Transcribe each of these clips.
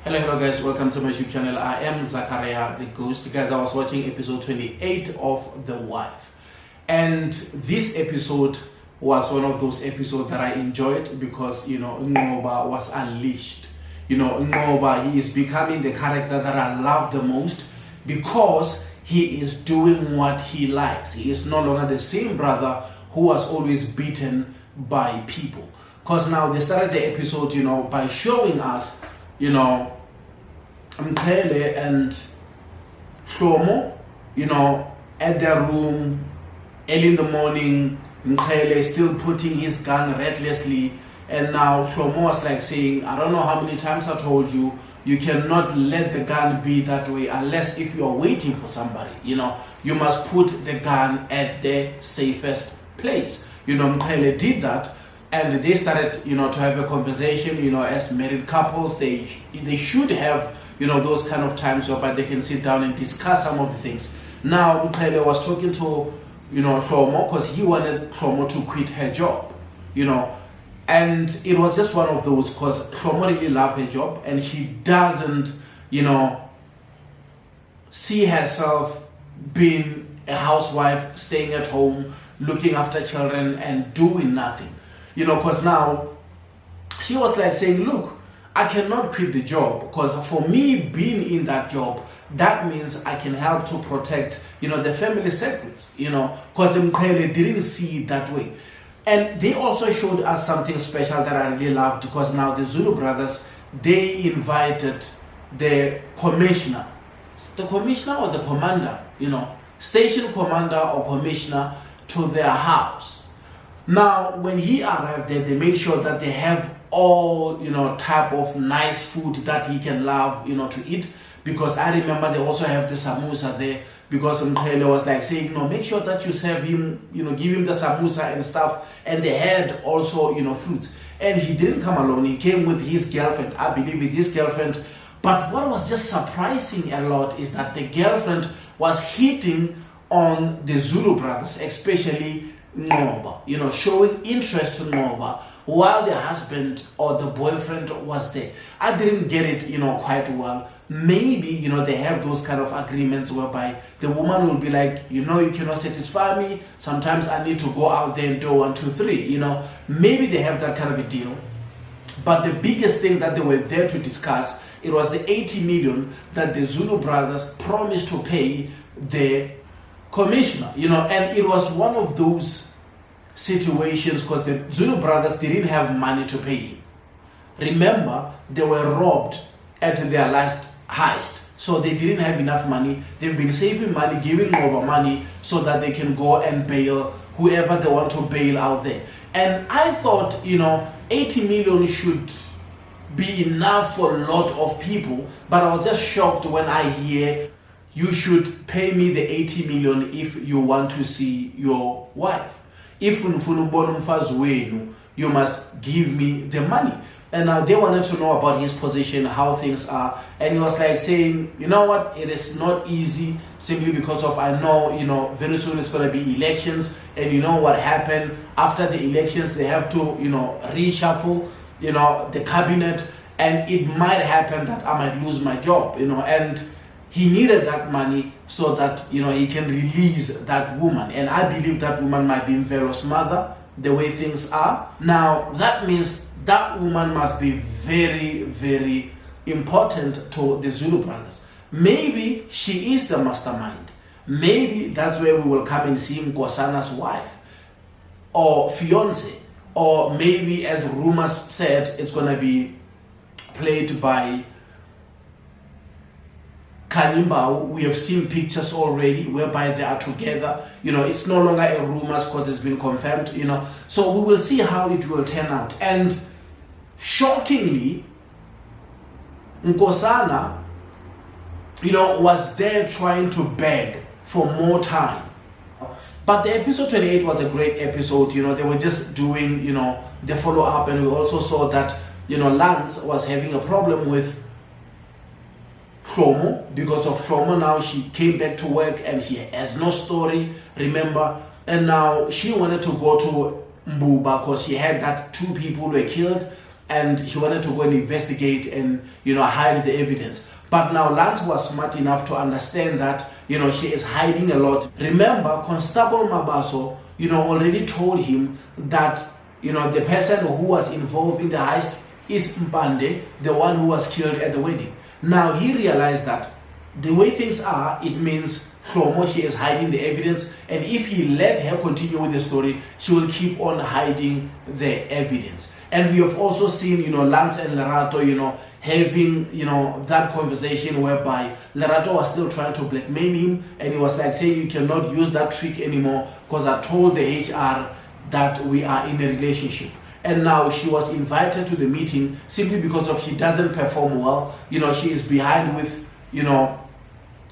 Hello guys, welcome to my YouTube channel. I am Zakaria the Ghost. Guys, I was watching episode 28 of The Wife, and this episode was one of those episodes that I enjoyed because Ngoba was unleashed. Ngoba, he is becoming the character that I love the most because he is doing what he likes. He is no longer the same brother who was always beaten by people. Because now they started the episode by showing us Mkhele and Shlomo, at their room early in the morning. Mkhele is still putting his gun recklessly, and now Shlomo was like saying, I don't know how many times I told you, you cannot let the gun be that way unless if you are waiting for somebody. You must put the gun at the safest place. Mkhele did that, and they started to have a conversation. As married couples, they should have those kind of times whereby they can sit down and discuss some of the things. Now Mkhele was talking to Shlomo because he wanted Shlomo to quit her job, and it was just one of those because Shlomo really loved her job and she doesn't see herself being a housewife, staying at home, looking after children and doing nothing. Because now she was like saying, look, I cannot quit the job because for me being in that job, that means I can help to protect, the family secrets, because Mkhele didn't see it that way. And they also showed us something special that I really loved because now the Zulu brothers, they invited the commissioner or the commander, station commander or commissioner to their house. Now, when he arrived there, they made sure that they have all, type of nice food that he can love, to eat. Because I remember they also have the samosa there. Because Mkhele was like saying, make sure that you serve him, give him the samosa and stuff. And they had also, fruits. And he didn't come alone. He came with his girlfriend. I believe it's his girlfriend. But what was just surprising a lot is that the girlfriend was hitting on the Zulu brothers, especially Ngoba, showing interest to Ngoba while the husband or the boyfriend was there. I didn't get it, quite well. Maybe, they have those kind of agreements whereby the woman will be like, you cannot satisfy me. Sometimes I need to go out there and do 1, 2, 3, Maybe they have that kind of a deal. But the biggest thing that they were there to discuss, it was the 80 million that the Zulu brothers promised to pay the commissioner, and it was one of those situations because the Zulu brothers didn't have money to pay him. Remember, they were robbed at their last heist, so they didn't have enough money. They've been saving money, giving over money so that they can go and bail whoever they want to bail out there. And I thought 80 million should be enough for a lot of people, but I was just shocked when I hear you should pay me the 80 million if you want to see your wife. If you must give me the money. And now they wanted to know about his position, how things are. And he was like saying, what, it is not easy simply because of, I know, very soon it's going to be elections. And what happened after the elections, they have to, reshuffle, the cabinet. And it might happen that I might lose my job, and he needed that money so that, he can release that woman. And I believe that woman might be Mvelo's mother, the way things are. Now, that means that woman must be very, very important to the Zulu brothers. Maybe she is the mastermind. Maybe that's where we will come and see Nkosana's wife or fiance. Or maybe, as rumors said, it's going to be played by Kanimbao. We have seen pictures already whereby they are together. It's no longer a rumors because it's been confirmed, So we will see how it will turn out. And shockingly, Nkosana, was there trying to beg for more time. But the episode 28 was a great episode. They were just doing, the follow-up. And we also saw that, Lance was having a problem with Shlomo. Because of Shlomo, now she came back to work and she has no story, remember? And now she wanted to go to Mbuba because she heard that 2 people were killed and he wanted to go and investigate and, hide the evidence. But now Lance was smart enough to understand that, she is hiding a lot. Remember, Constable Mabaso, already told him that, the person who was involved in the heist is Mpande, the one who was killed at the wedding. Now he realized that the way things are, it means she is hiding the evidence, and if he let her continue with the story, she will keep on hiding the evidence. And we have also seen, Lance and Lerato, having, that conversation whereby Lerato was still trying to blackmail him, and he was like saying, you cannot use that trick anymore because I told the HR that we are in a relationship. And now she was invited to the meeting simply because of she doesn't perform well. She is behind with,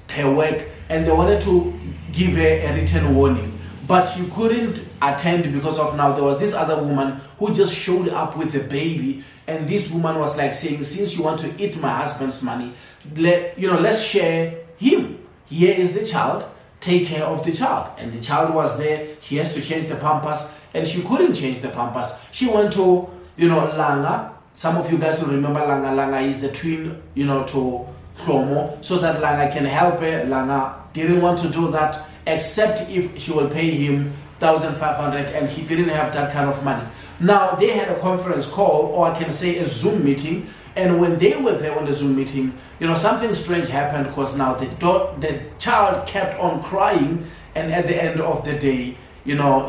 her work, and they wanted to give her a written warning. But she couldn't attend because of now there was this other woman who just showed up with a baby, and this woman was like saying, since you want to eat my husband's money, let's share him. Here is the child, take care of the child. And the child was there, she has to change the pampers, and she couldn't change the pampers. She went to, Langa. Some of you guys will remember Langa. Langa is the twin, to Flomo, so that Langa can help her. Langa didn't want to do that except if she will pay him 1,500, and he didn't have that kind of money. Now they had a conference call, or I can say a Zoom meeting, and when they were there on the Zoom meeting, something strange happened, because now the child kept on crying, and at the end of the day,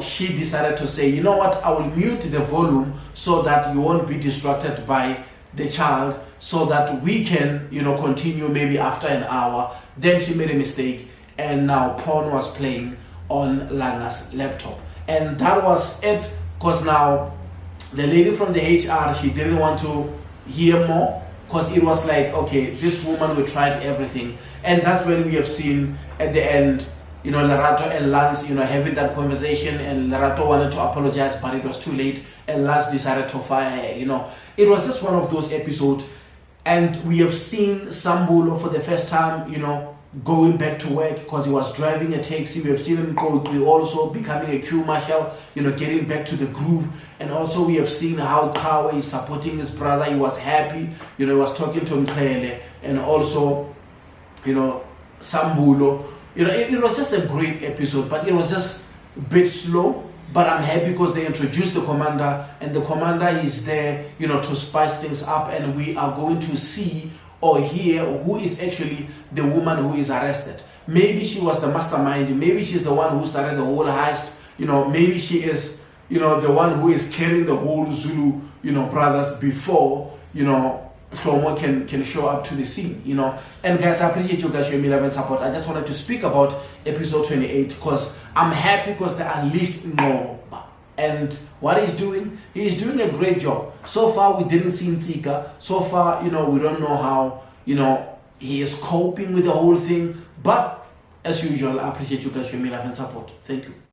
she decided to say, you know what, I will mute the volume so that you won't be distracted by the child, so that we can, continue maybe after an hour. Then she made a mistake, and now porn was playing on Langa's laptop. And that was it, because now the lady from the HR, she didn't want to hear more, because it was like, okay, this woman, we tried everything. And that's when we have seen at the end, Lerato and Lance, having that conversation, and Lerato wanted to apologize, but it was too late, and Lance decided to fire her. It was just one of those episodes, and we have seen Sambulo for the first time, going back to work because he was driving a taxi. We have seen him also becoming a Q marshal, getting back to the groove. And also we have seen how Kawa is supporting his brother. He was happy, he was talking to him clearly. And also, Sambulo, it was just a great episode, but it was just a bit slow. But I'm happy because they introduced the commander, and the commander is there, to spice things up, and we are going to see or hear who is actually the woman who is arrested. Maybe she was the mastermind, maybe she's the one who started the whole heist, maybe she is, the one who is carrying the whole Zulu, brothers before, Shlomo can show up to the scene, And guys, I appreciate you guys showing me love and support. I just wanted to speak about episode 28 because I'm happy because they unleashed Ngoba. And what he's doing a great job. So far, we didn't see Ntsika. So far, we don't know how, he is coping with the whole thing. But as usual, I appreciate you guys showing me love and support. Thank you.